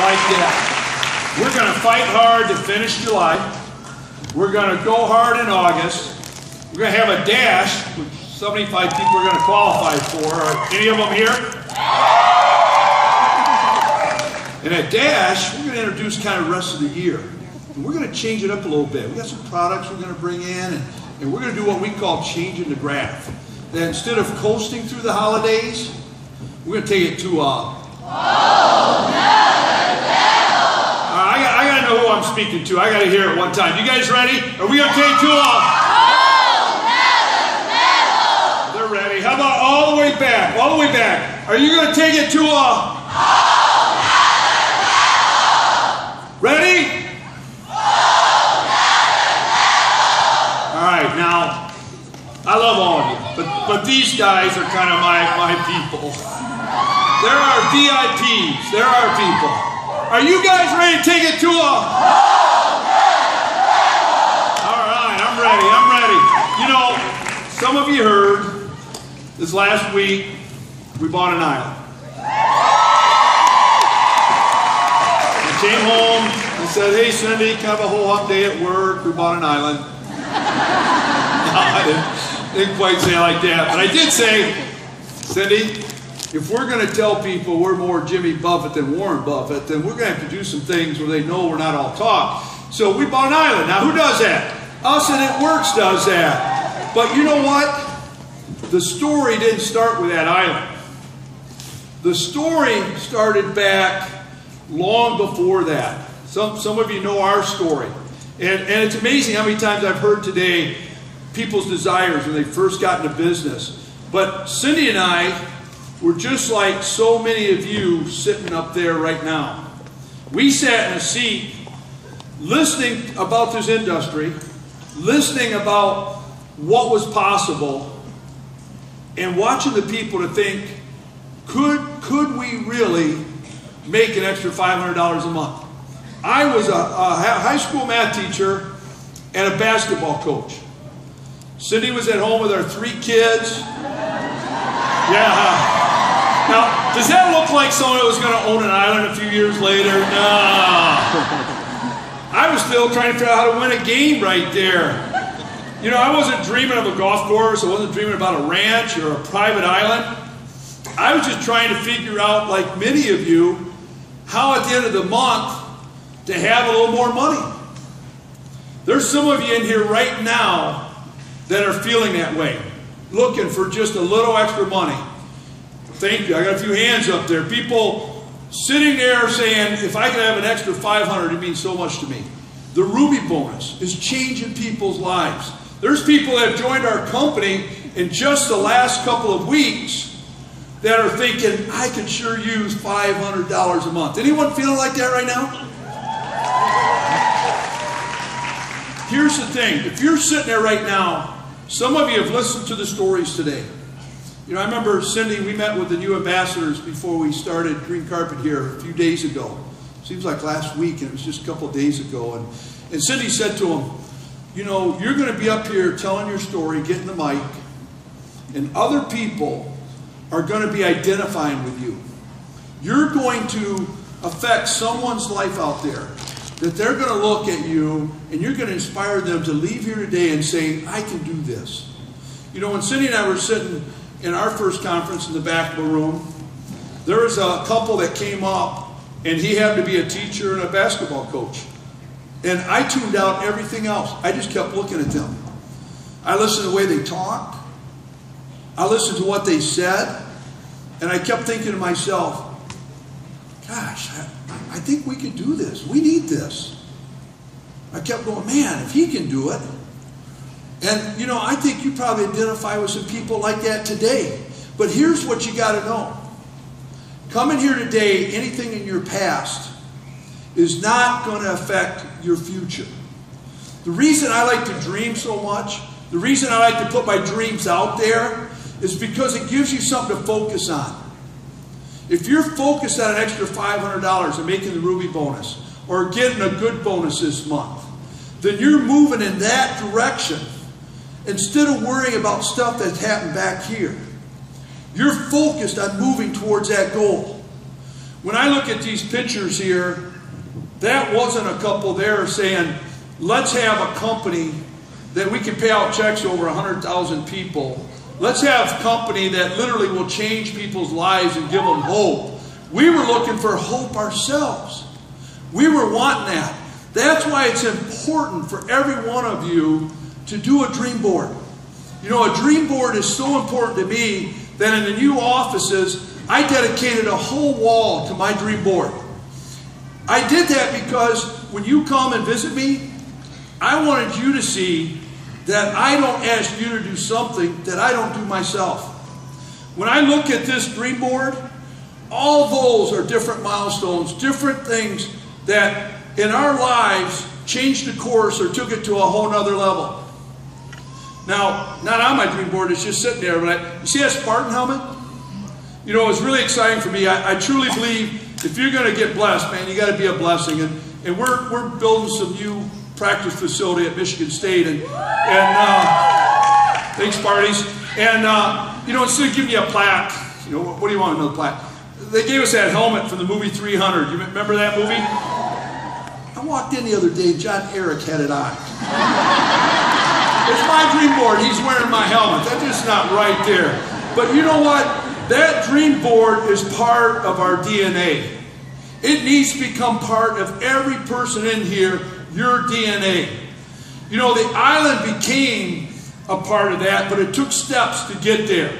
like that. We're going to fight hard to finish July. We're going to go hard in August. We're going to have a dash, which 75 people are going to qualify for. Are any of them here? And at Dash, we're going to introduce kind of the rest of the year. And we're going to change it up a little bit. We got some products we're going to bring in, and we're going to do what we call changing the graph. That instead of coasting through the holidays, we're going to take it to I got to know who I'm speaking to. I got to hear it one time. You guys ready? Are we going to take to They're ready. How about all the way back? All the way back. Are you going to take it to Ready? All right, now, I love all of you, but these guys are kind of my people. There are VIPs. There are people. Are you guys ready to take it to All right, I'm ready. I'm ready. You know, some of you heard this last week, we bought an island. I came home and said, hey, Cindy, kind of a whole hot day at work. We bought an island. No, I didn't quite say it like that. But I did say, Cindy, if we're going to tell people we're more Jimmy Buffett than Warren Buffett, then we're going to have to do some things where they know we're not all talk. So we bought an island. Now, who does that? Us and It Works does that. But you know what? The story didn't start with that island. The story started back long before that. Some of you know our story. And it's amazing how many times I've heard today people's desires when they first got into business. But Cindy and I were just like so many of you sitting up there right now. We sat in a seat listening about this industry, listening about what was possible, and watching the people to think, could we really make an extra $500 a month? I was a high school math teacher and a basketball coach. Cindy was at home with our 3 kids. Yeah. Now, does that look like someone that was going to own an island a few years later? No. I was still trying to figure out how to win a game right there. You know, I wasn't dreaming of a golf course. I wasn't dreaming about a ranch or a private island. I was just trying to figure out, like many of you, how at the end of the month to have a little more money. There's some of you in here right now that are feeling that way, looking for just a little extra money. Thank you. I got a few hands up there. People sitting there saying, if I could have an extra $500, it means so much to me. The Ruby bonus is changing people's lives. There's people that have joined our company in just the last couple of weeks that are thinking, I could sure use $500 a month. Anyone feeling like that right now? Here's the thing. If you're sitting there right now, some of you have listened to the stories today. You know, I remember, Cindy, we met with the new ambassadors before we started Green Carpet here a few days ago. Seems like last week, and it was just a couple of days ago. And Cindy said to them, you know, you're going to be up here telling your story, getting the mic, and other people are going to be identifying with you. You're going to affect someone's life out there, that they're going to look at you, and you're going to inspire them to leave here today and say, I can do this. You know, when Cindy and I were sitting in our first conference in the back of the room, there was a couple that came up, and he happened to be a teacher and a basketball coach. And I tuned out everything else. I just kept looking at them. I listened to the way they talked. I listened to what they said. And I kept thinking to myself, gosh, I think we could do this. We need this. I kept going, man, if he can do it. And, you know, I think you probably identify with some people like that today. But here's what you got to know. Coming here today, anything in your past is not going to affect your future. The reason I like to dream so much, the reason I like to put my dreams out there, is because it gives you something to focus on. If you're focused on an extra $500 and making the Ruby bonus, or getting a good bonus this month, then you're moving in that direction instead of worrying about stuff that's happened back here. You're focused on moving towards that goal. When I look at these pictures here, that wasn't a couple there saying, let's have a company that we can pay out checks to over 100,000 people. Let's have a company that literally will change people's lives and give them hope. We were looking for hope ourselves. We were wanting that. That's why it's important for every one of you to do a dream board. You know, a dream board is so important to me that in the new offices, I dedicated a whole wall to my dream board. I did that because when you come and visit me, I wanted you to see that I don't ask you to do something that I don't do myself. When I look at this dream board, all those are different milestones, different things that in our lives changed the course or took it to a whole nother level. Now, not on my dream board, it's just sitting there, but you see that Spartan helmet? You know, it's really exciting for me. I truly believe if you're going to get blessed, man, you got to be a blessing. And we're building some new practice facility at Michigan State. And thanks, parties. And, you know, instead of giving you a plaque, you know, what do you want, another plaque? They gave us that helmet from the movie 300. You remember that movie? I walked in the other day, John Eric had it on. It's my dream board. He's wearing my helmet. That's just not right there. But you know what? That dream board is part of our DNA. It needs to become part of every person in here, your DNA. You know, the island became a part of that, but it took steps to get there.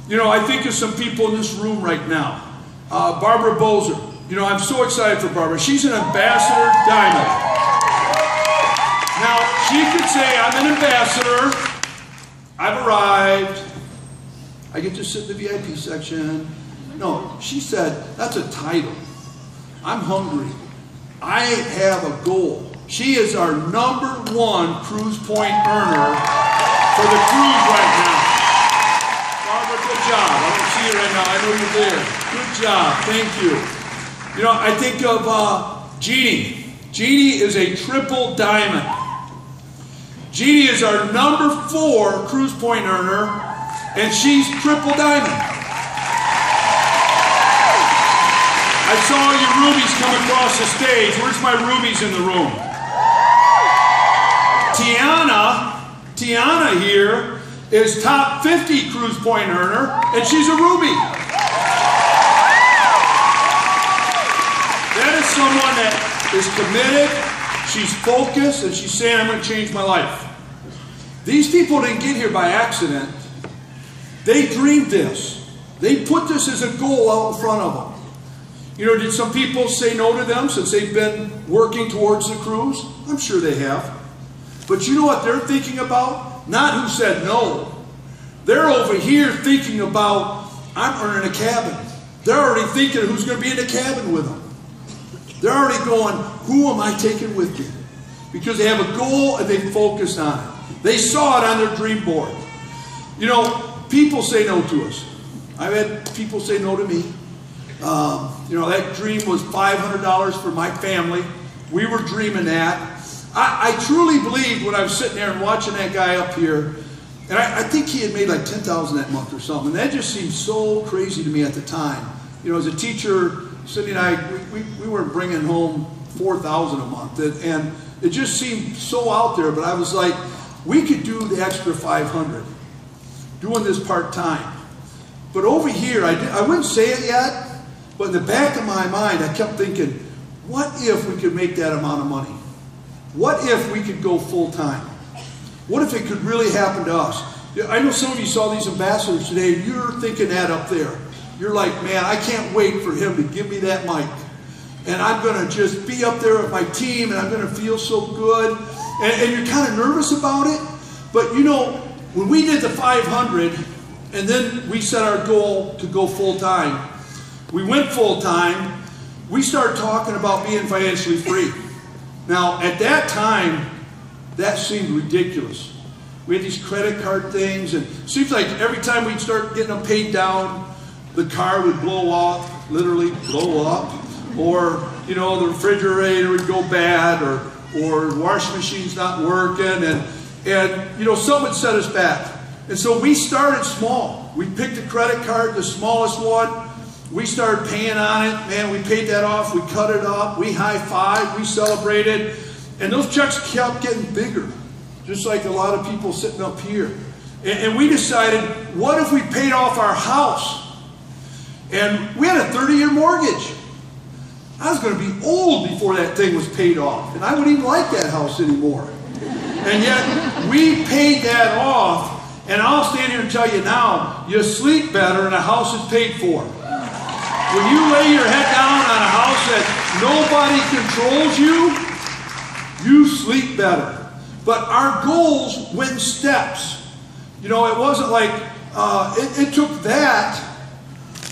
You know, I think of some people in this room right now. Barbara Bozer. You know, I'm so excited for Barbara. She's an ambassador diamond. Now, she could say, I'm an ambassador. I've arrived. I get to sit in the VIP section. No, she said, that's a title. I'm hungry. I have a goal. She is our #1 cruise point earner for the cruise right now. Barbara, good job. I don't see you right now. I know you're there. Good job. Thank you. You know, I think of Jeannie. Jeannie is a triple diamond. Jeannie is our #4 cruise point earner, and she's triple diamond. I saw your rubies come across the stage. Where's my rubies in the room? Tiana here is top 50 cruise point earner, and she's a ruby. That is someone that is committed, she's focused, and she's saying, I'm going to change my life. These people didn't get here by accident. They dreamed this. They put this as a goal out in front of them. You know, did some people say no to them since they've been working towards the cruise? I'm sure they have. But you know what they're thinking about? Not who said no. They're over here thinking about, I'm earning a cabin. They're already thinking who's going to be in the cabin with them. They're already going, who am I taking with me? Because they have a goal and they focused on it. They saw it on their dream board. You know, people say no to us. I've had people say no to me. You know, that dream was $500 for my family. We were dreaming that. I truly believed when I was sitting there and watching that guy up here, and I think he had made like $10,000 that month or something. And that just seemed so crazy to me at the time. You know, as a teacher, Cindy and I, we were bringing home $4,000 a month. And it just seemed so out there. But I was like, we could do the extra $500 doing this part-time. But over here, I wouldn't say it yet, but in the back of my mind, I kept thinking, what if we could make that amount of money? What if we could go full-time? What if it could really happen to us? I know some of you saw these ambassadors today, and you're thinking that up there. You're like, man, I can't wait for him to give me that mic. And I'm going to just be up there with my team, and I'm going to feel so good. And you're kind of nervous about it. But, you know, when we did the 500, and then we set our goal to go full-time, we went full-time, we started talking about being financially free. Now, at that time, that seemed ridiculous. We had these credit card things, and it seems like every time we'd start getting them paid down, the car would blow up, literally blow up, or, you know, the refrigerator would go bad, or the washing machine's not working, and you know, something would set us back. And so we started small. We picked a credit card, the smallest one, we started paying on it. Man, we paid that off. We cut it up. We high-fived. We celebrated. And those checks kept getting bigger, just like a lot of people sitting up here. And we decided, what if we paid off our house? And we had a 30-year mortgage. I was going to be old before that thing was paid off. And I wouldn't even like that house anymore. And yet, we paid that off. And I'll stand here and tell you now, you sleep better and a house is paid for. When you lay your head down on a house that nobody controls you, you sleep better. But our goals went in steps. You know, it wasn't like, it took that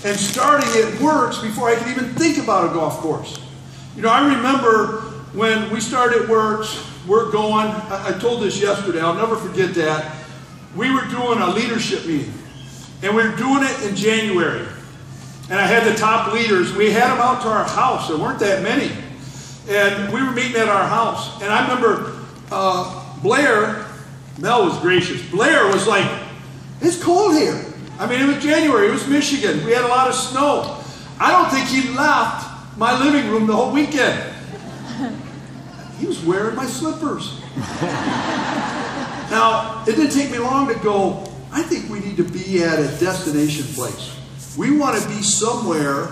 and starting it Works before I could even think about a golf course. You know, I remember when we started Works, we're going, I told this yesterday, I'll never forget that. We were doing a leadership meeting, and we were doing it in January. And I had the top leaders. We had them out to our house. There weren't that many. And we were meeting at our house. And I remember Blair, Mel was gracious. Blair was like, it's cold here. I mean, it was January. It was Michigan. We had a lot of snow. I don't think he left my living room the whole weekend. He was wearing my slippers. Now, it didn't take me long to go, I think we need to be at a destination place. We want to be somewhere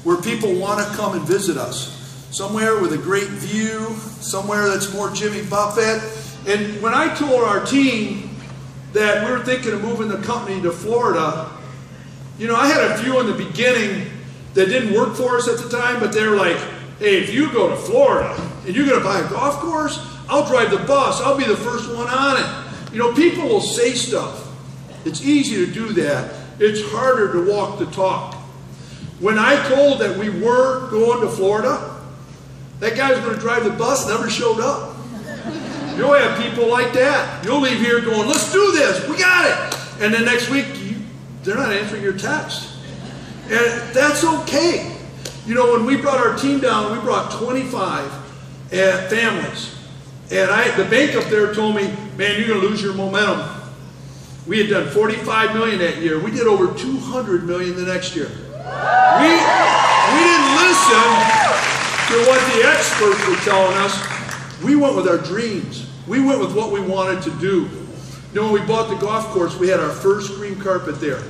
where people want to come and visit us. Somewhere with a great view, somewhere that's more Jimmy Buffett. And when I told our team that we were thinking of moving the company to Florida, you know, I had a few in the beginning that didn't work for us at the time, but they were like, hey, if you go to Florida and you're going to buy a golf course, I'll drive the bus. I'll be the first one on it. You know, people will say stuff. It's easy to do that. It's harder to walk the talk. When I told that we were going to Florida, that guy was going to drive the bus, never showed up. You'll have people like that. You'll leave here going, let's do this. We got it. And then next week, they're not answering your text. And that's okay. You know, when we brought our team down, we brought 25 families. And the bank up there told me, man, you're going to lose your momentum. We had done $45 million that year. We did over $200 million the next year. We didn't listen to what the experts were telling us. We went with our dreams. We went with what we wanted to do. You know, when we bought the golf course, we had our first green carpet there.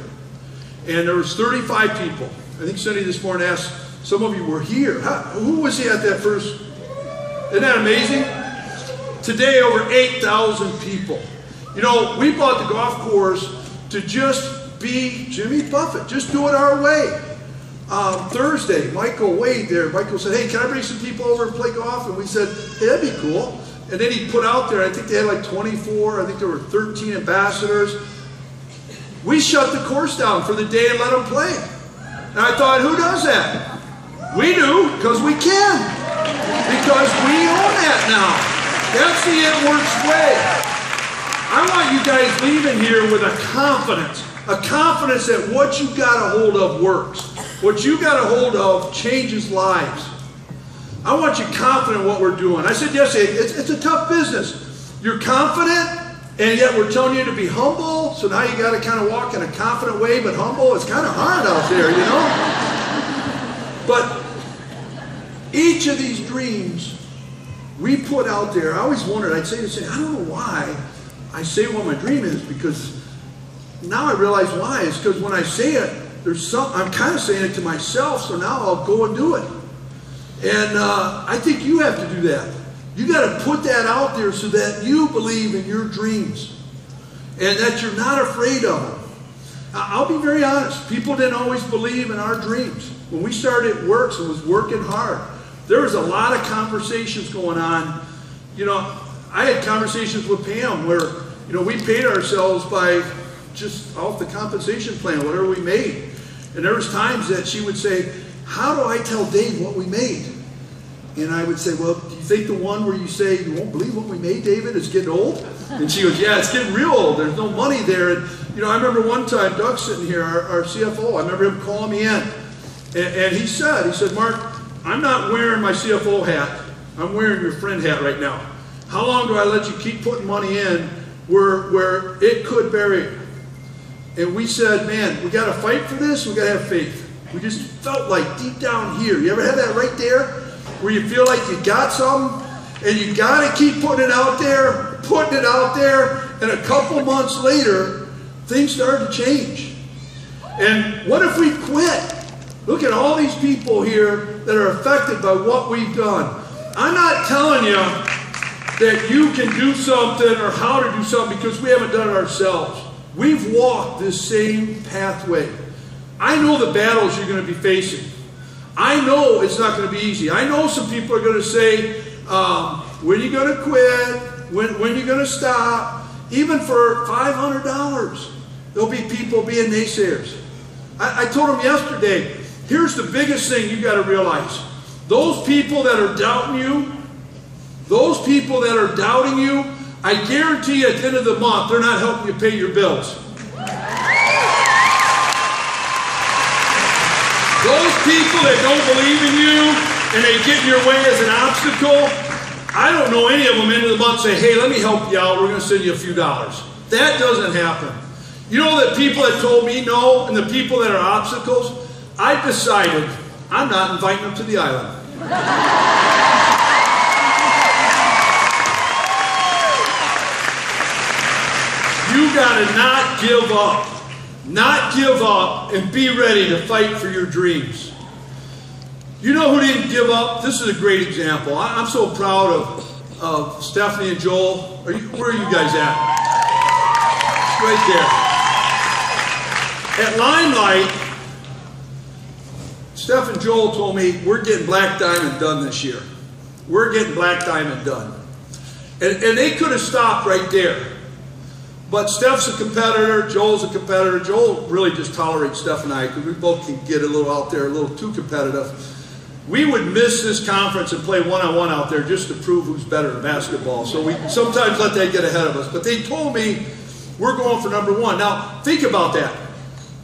And there was 35 people. I think Cindy this morning asked, some of you were here. Who was at that first? Isn't that amazing? Today, over 8,000 people. You know, we bought the golf course to just be Jimmy Buffett. Just do it our way. Thursday, Michael Wade there. Michael said, hey, can I bring some people over and play golf? And we said, hey, that'd be cool. And then he put out there, I think they had like 24. I think there were 13 ambassadors. We shut the course down for the day and let them play. And I thought, who does that? We do, because we can. Because we own that now. That's the It Works way. I want you guys leaving here with a confidence that what you got a hold of works. What you got a hold of changes lives. I want you confident in what we're doing. I said yesterday, it's a tough business. You're confident, and yet we're telling you to be humble, so now you got to kind of walk in a confident way, but humble. It's kind of hard out there, you know? But each of these dreams we put out there, I always wondered, I'd say, I don't know why I say what my dream is, because now I realize why. It's because when I say it, I'm kind of saying it to myself, so now I'll go and do it. And I think you have to do that. You got to put that out there so that you believe in your dreams and that you're not afraid of them. I'll be very honest. People didn't always believe in our dreams. When we started Works and was working hard, there was a lot of conversations going on. You know, I had conversations with Pam where, you know, we paid ourselves by just off the compensation plan, whatever we made. And there was times that she would say, how do I tell Dave what we made? And I would say, well, do you think the one where you say, you won't believe what we made, David, is getting old? And she goes, yeah, it's getting real old. There's no money there. And, you know, I remember one time, Doug sitting here, our CFO, I remember him calling me in. And he said, Mark, I'm not wearing my CFO hat. I'm wearing your friend hat right now. How long do I let you keep putting money in where it could bury it? And we said, man, we got to fight for this. We got to have faith. We just felt like deep down here. You ever had that right there? Where you feel like you got something and you got to keep putting it out there, and a couple months later, things started to change. And what if we quit? Look at all these people here that are affected by what we've done. I'm not telling you that you can do something or how to do something because we haven't done it ourselves. We've walked this same pathway. I know the battles you're going to be facing. I know it's not going to be easy. I know some people are going to say, when are you going to quit? When are you going to stop? Even for $500, there'll be people being naysayers. I told them yesterday, here's the biggest thing you got to realize. Those people that are doubting you, I guarantee at the end of the month, they're not helping you pay your bills. Those people that don't believe in you and they get in your way as an obstacle, I don't know any of them end of the month say, hey, let me help you out. We're going to send you a few dollars. That doesn't happen. You know the people that told me no and the people that are obstacles, I've decided I'm not inviting them to the island. You got to not give up. Not give up and be ready to fight for your dreams. You know who didn't give up? This is a great example. I'm so proud of Stephanie and Joel. Where are you guys at? Right there. At Limelight, Steph and Joel told me, we're getting Black Diamond done this year. We're getting Black Diamond done. And they could have stopped right there. But Steph's a competitor, Joel's a competitor. Joel really just tolerates Steph and I because we both can get a little out there, a little too competitive. We would miss this conference and play one-on-one out there just to prove who's better in basketball. So we sometimes let that get ahead of us. But they told me we're going for number one. Now, think about that.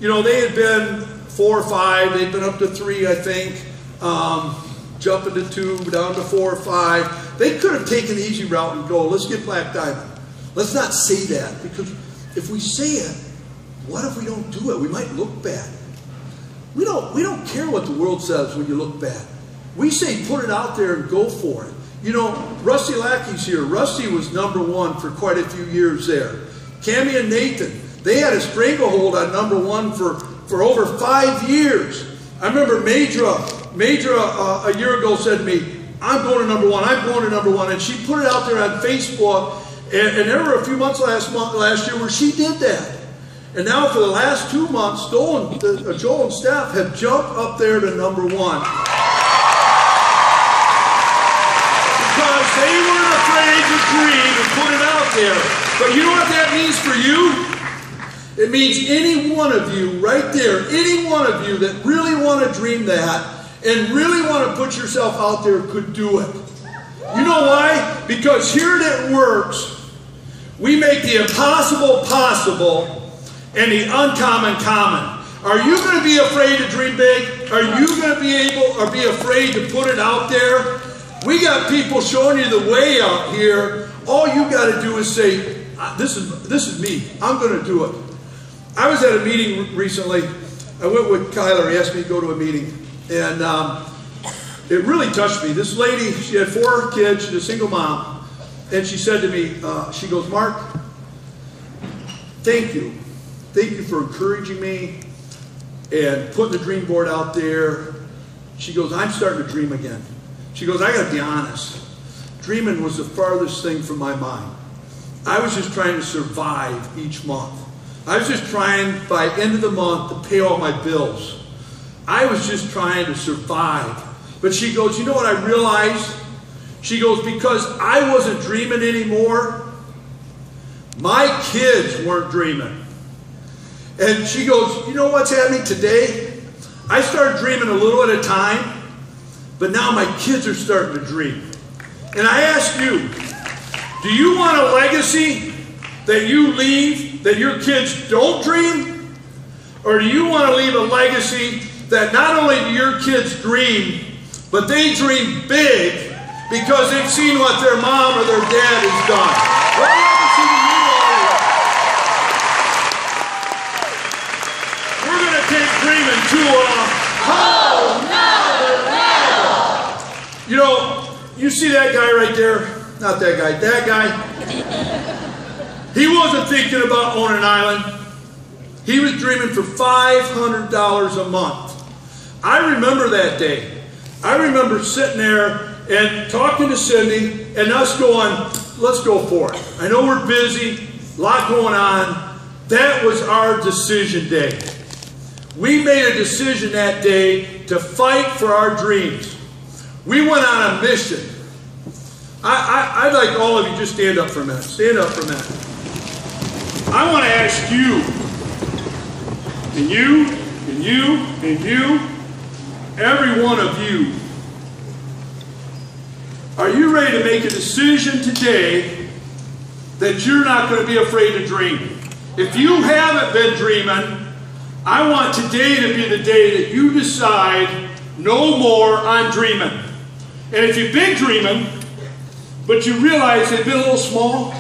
You know, they had been 4 or 5. They'd been up to 3, I think. Jumping to 2, down to 4 or 5. They could have taken the easy route and go, let's get Black Diamond. Let's not say that, because if we say it, what if we don't do it? We might look bad. We don't care what the world says when you look bad. We say put it out there and go for it. You know, Rusty Lackey's here. Rusty was number 1 for quite a few years there. Cammie and Nathan, they had a stranglehold on number 1 for over 5 years. I remember Madra a year ago said to me, I'm going to number 1, I'm going to number 1. And she put it out there on Facebook. And there were a few months last year where she did that. And now for the last 2 months, Joel and Steph have jumped up there to number 1. Because they weren't afraid to dream and put it out there. But you know what that means for you? It means any one of you right there, any one of you that really want to dream that and really want to put yourself out there could do it. You know why? Because here it works. We make the impossible possible and the uncommon common. Are you going to be afraid to dream big? Are you going to be able or be afraid to put it out there? We got people showing you the way out here. All you got to do is say, this is me. I'm going to do it. I was at a meeting recently. I went with Kyler. He asked me to go to a meeting. And it really touched me. This lady, she had 4 kids. She's a single mom. And she said to me, she goes, Mark, thank you. Thank you for encouraging me and putting the dream board out there. She goes, I'm starting to dream again. She goes, I got to be honest. Dreaming was the farthest thing from my mind. I was just trying to survive each month. I was just trying, by end of the month, to pay all my bills. I was just trying to survive. But she goes, you know what I realized? She goes, because I wasn't dreaming anymore, my kids weren't dreaming. And she goes, you know what's happening today? I started dreaming a little at a time, but now my kids are starting to dream. And I ask you, do you want a legacy that you leave that your kids don't dream? Or do you want to leave a legacy that not only do your kids dream, but they dream big because they've seen what their mom or their dad has done? What legacy do you want to leave? We're going to take dreaming to You know, you see that guy right there? Not that guy, that guy. He wasn't thinking about owning an island. He was dreaming for $500 a month. I remember that day. I remember sitting there and talking to Cindy and us going, let's go for it. I know we're busy, a lot going on. That was our decision day. We made a decision that day to fight for our dreams. We went on a mission. I'd like all of you just stand up for a minute. Stand up for a minute. I want to ask you, and you, and you, and you, every one of you, are you ready to make a decision today that you're not going to be afraid to dream? If you haven't been dreaming, I want today to be the day that you decide, no more, I'm dreaming. And if you've been dreaming, but you realize they've been a little small,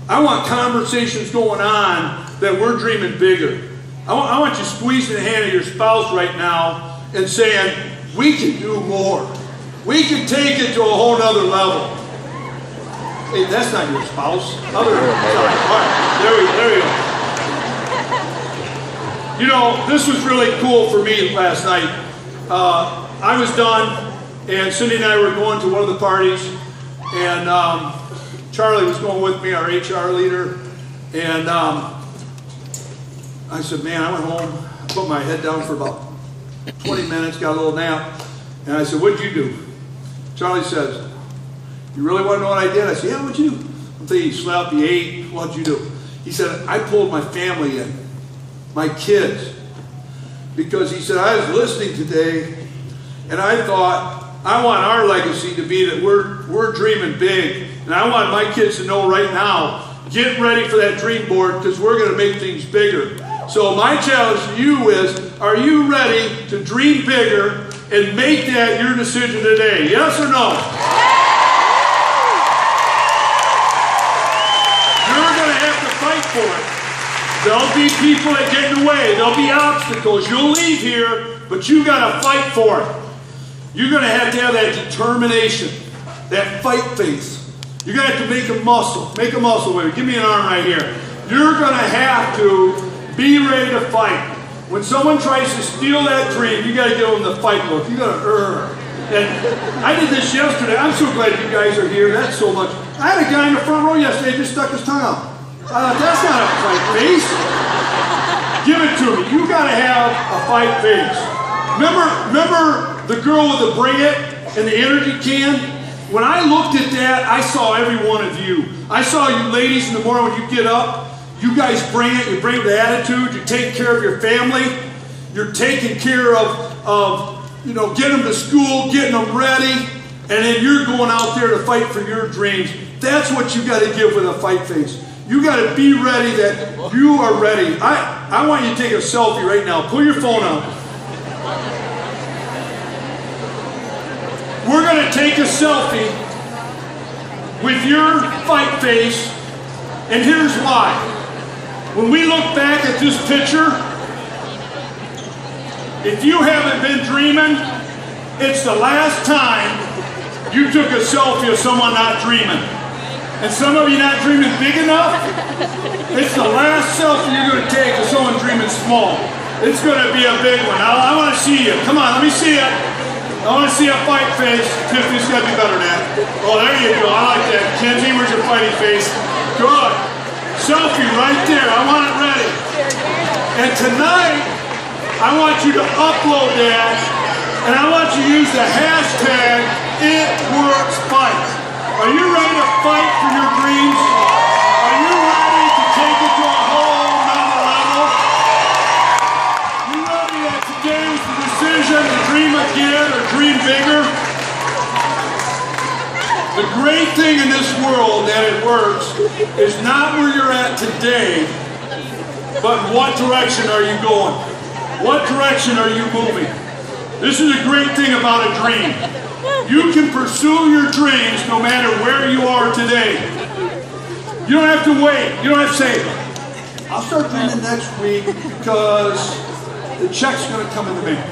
I want conversations going on that we're dreaming bigger. I want you squeezing the hand of your spouse right now and saying, we can do more. We can take it to a whole nother level. Hey, that's not your spouse. Sorry. All right, there we go. You know, this was really cool for me last night. I was done, and Cindy and I were going to one of the parties, and Charlie was going with me, our HR leader, and I said, man, I went home, put my head down for about 20 minutes, got a little nap, and I said, what'd you do? Charlie says, you really want to know what I did? I said, yeah, what'd you do? I'm thinking, you slept, you ate, what'd you do? He said, I pulled my family in, my kids, because he said, I was listening today, and I thought, I want our legacy to be that we're dreaming big, and I want my kids to know right now, get ready for that dream board, because we're going to make things bigger. So my challenge to you is, are you ready to dream bigger and make that your decision today? Yes or no? You're going to have to fight for it. There'll be people that get in the way. There'll be obstacles. You'll leave here, but you got to fight for it. You're going to have that determination, that fight face. You're going to have to make a muscle. Make a muscle with it. Give me an arm right here. You're going to have to be ready to fight. When someone tries to steal that dream, you got to give them the fight look. You got to And I did this yesterday. I'm so glad you guys are here. That's so much. I had a guy in the front row yesterday just stuck his tongue out. That's not a fight face. Give it to me. You got to have a fight face. Remember the girl with the Bring It and the energy can? When I looked at that, I saw every one of you. I saw you ladies in the morning when you get up. You guys bring it. You bring the attitude. You take care of your family. You're taking care of you know, getting them to school, getting them ready, and then you're going out there to fight for your dreams. That's what you got to give with a fight face. You got to be ready that you are ready. I want you to take a selfie right now. Pull your phone out. We're going to take a selfie with your fight face, and here's why. When we look back at this picture, if you haven't been dreaming, it's the last time you took a selfie of someone not dreaming. And some of you not dreaming big enough, it's the last selfie you're going to take of someone dreaming small. It's going to be a big one. I want to see you. Come on, let me see it. I want to see a fight face. Tiffany's got to be better than that. Oh, there you go. I like that. Kenzie, where's your fighting face? Good. Selfie right there. I want it ready. And tonight, I want you to upload that, and I want you to use the hashtag #ItWorksFight. Are you ready to fight for your dreams? Are you ready to take it to a whole nother level? You ready that today is the decision to dream again or dream bigger? The great thing in this world that it works is not where you're at today, but what direction are you going? What direction are you moving? This is a great thing about a dream. You can pursue your dreams no matter where you are today. You don't have to wait. You don't have to say, I'll start dreaming next week because the check's going to come in the mail.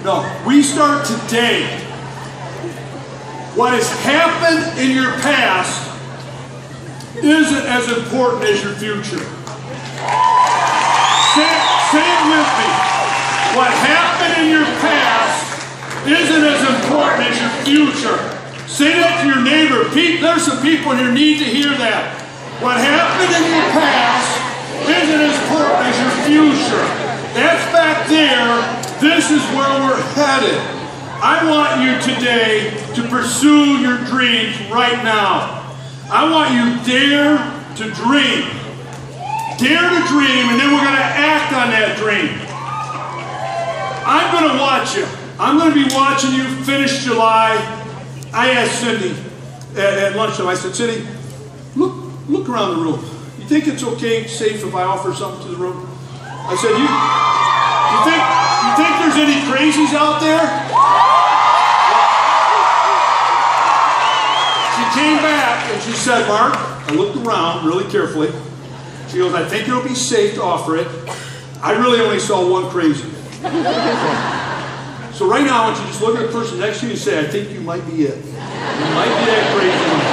No, we start today. What has happened in your past isn't as important as your future. Say it with me. What happened in your past isn't as important as your future. Say that to your neighbor. Pete, there's some people here need to hear that. What happened in your past isn't as important as your future. That's back there. This is where we're headed. I want you today to pursue your dreams right now. I want you dare to dream. Dare to dream, and then we're going to act on that dream. I'm going to watch you. I'm going to be watching you finish July. I asked Cindy at lunchtime, I said, Cindy, look around the room. You think it's okay, safe if I offer something to the room? I said, you think there's any crazies out there? She came back and she said, Mark, I looked around really carefully. She goes, I think it'll be safe to offer it. I really only saw one crazy. So right now, I want you to just look at the person next to you and say, I think you might be it. You might be that crazy one.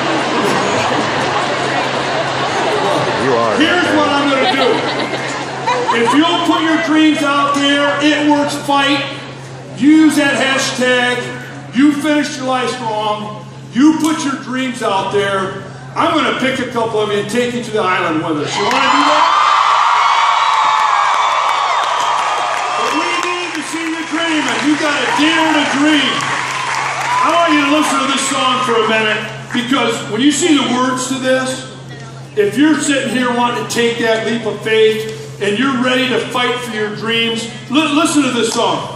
You are. Here's what I'm going to do. If you'll put your dreams out there, It Works Fight, use that hashtag, you finish July strong, you put your dreams out there, I'm going to pick a couple of you and take you to the island with us. You want to do that? But we need to see you dreaming. You got to dare to dream. I want you to listen to this song for a minute, because when you see the words to this, if you're sitting here wanting to take that leap of faith and you're ready to fight for your dreams, listen to this song.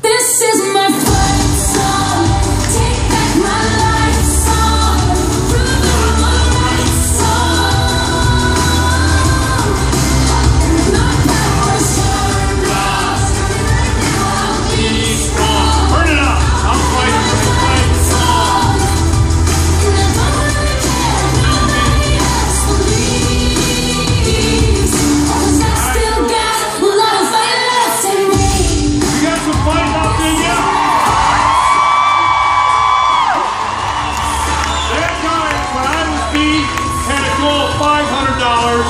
This is my fight song. Take back my life song. Prove I'm my right song. My power's turned off. I'll be strong. Turn it up. I'll fight for the fight song. And I don't really care if nobody else believes. 'Cause I still got a lot of fight left in me. You got some fight left in you? That time when I was beat, had a goal of $500,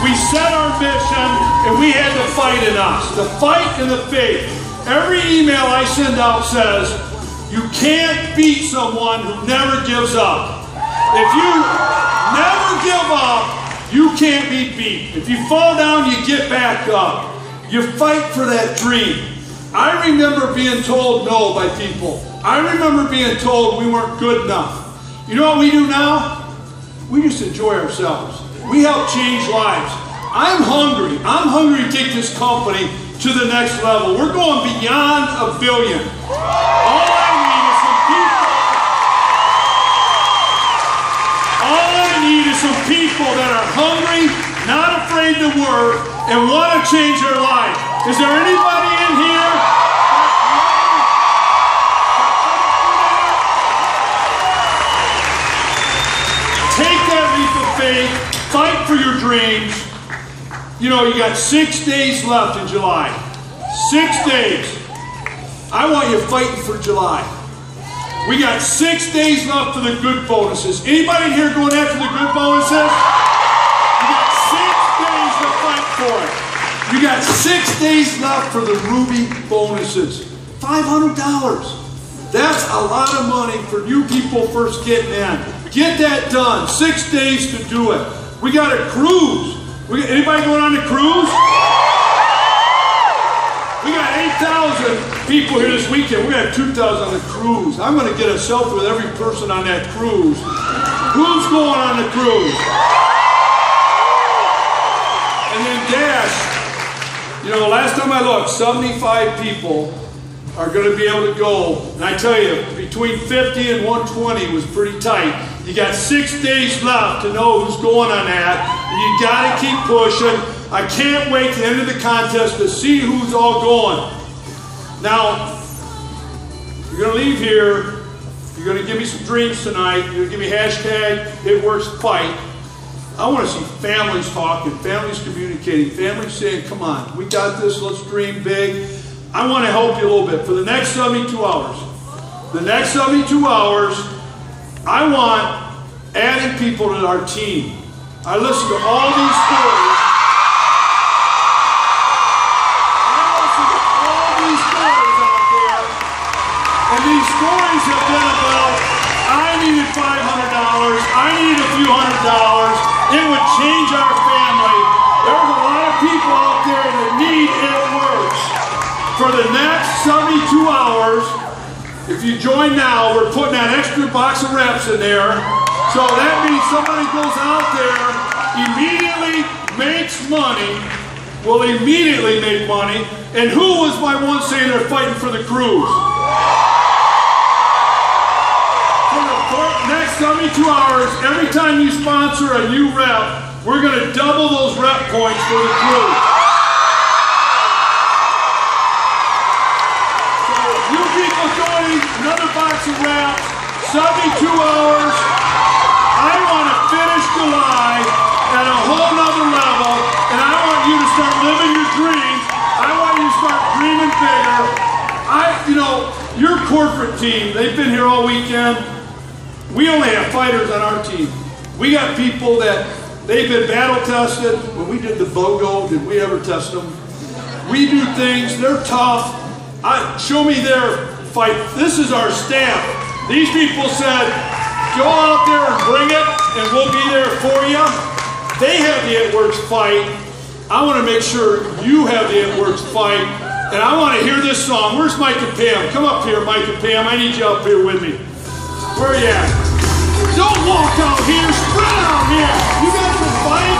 we set our mission and we had the fight in us. The fight and the faith. Every email I send out says, you can't beat someone who never gives up. If you never give up, you can't be beat. If you fall down, you get back up. You fight for that dream. I remember being told no by people. I remember being told we weren't good enough. You know what we do now? We just enjoy ourselves. We help change lives. I'm hungry. I'm hungry to take this company to the next level. We're going beyond $1 billion. All I need is some people. All I need is some people that are hungry, not afraid to work, and want to change their life. Is there anybody in here? Take that leap of faith, fight for your dreams. You know, you got 6 days left in July. 6 days. I want you fighting for July. We got 6 days left for the good bonuses. Anybody in here going after the good bonuses? You got 6 days to fight for it. You got 6 days left for the Ruby bonuses. $500. That's a lot of money for new people first getting in. Get that done. 6 days to do it. We got a cruise. Anybody going on the cruise? We got 8,000 people here this weekend. We're going to have 2,000 on the cruise. I'm going to get a selfie with every person on that cruise. Who's going on the cruise? And then Dash, you know, the last time I looked, 75 people are going to be able to go. And I tell you, between 50 and 120 was pretty tight. You got 6 days left to know who's going on that. And you got to keep pushing. I can't wait to the end of the contest to see who's all going. Now, you're going to leave here. You're going to give me some dreams tonight. You're going to give me hashtag It Works Fight. I want to see families talking, families communicating, families saying, come on, we got this, let's dream big. I want to help you a little bit. For the next 72 hours, I want adding people to our team. I listen to all these stories. And these stories have been about, I needed $500, I needed a few $100, it would change our family. There's a lot of people out there that need It Works. For the next 72 hours, if you join now, we're putting that extra box of reps in there. So that means somebody goes out there, immediately makes money, will immediately make money. And who was my one saying they're fighting for the cruise? Next 72 hours, every time you sponsor a new rep, we're going to double those rep points for the crew. So you people joining another box of reps, 72 hours. I want to finish July at a whole nother level, and I want you to start living your dreams. I want you to start dreaming bigger. Your corporate team, they've been here all weekend. We only have fighters on our team. We got people that they've been battle tested. When we did the BOGO, did we ever test them? We do things, they're tough. Show me their fight. This is our staff. These people said, go out there and bring it, and we'll be there for you. They have the It Works fight. I want to make sure you have the It Works fight. And I want to hear this song. Where's Mike and Pam? Come up here, Mike and Pam. I need you up here with me. Where are you at? Don't walk out here, spread out here. You got to fight?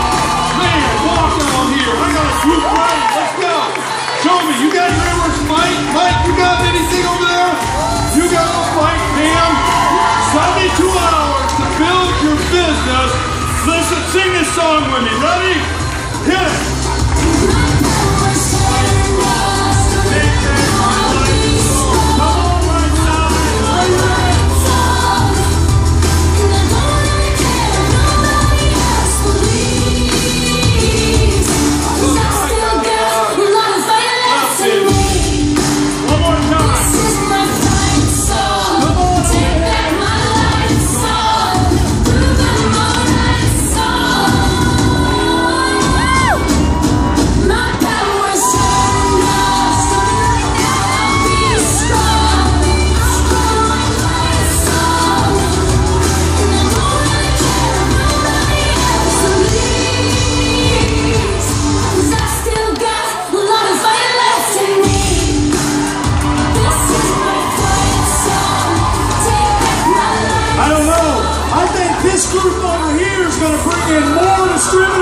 Man, walk out here. I got a few friends. Let's go. Show me. You got your It Works fight? Mike, you got anything over there? You got a fight, Pam? 72 hours to build your business. Listen, sing this song with me. Ready? Hit it. This group over here is going to bring in more distributors.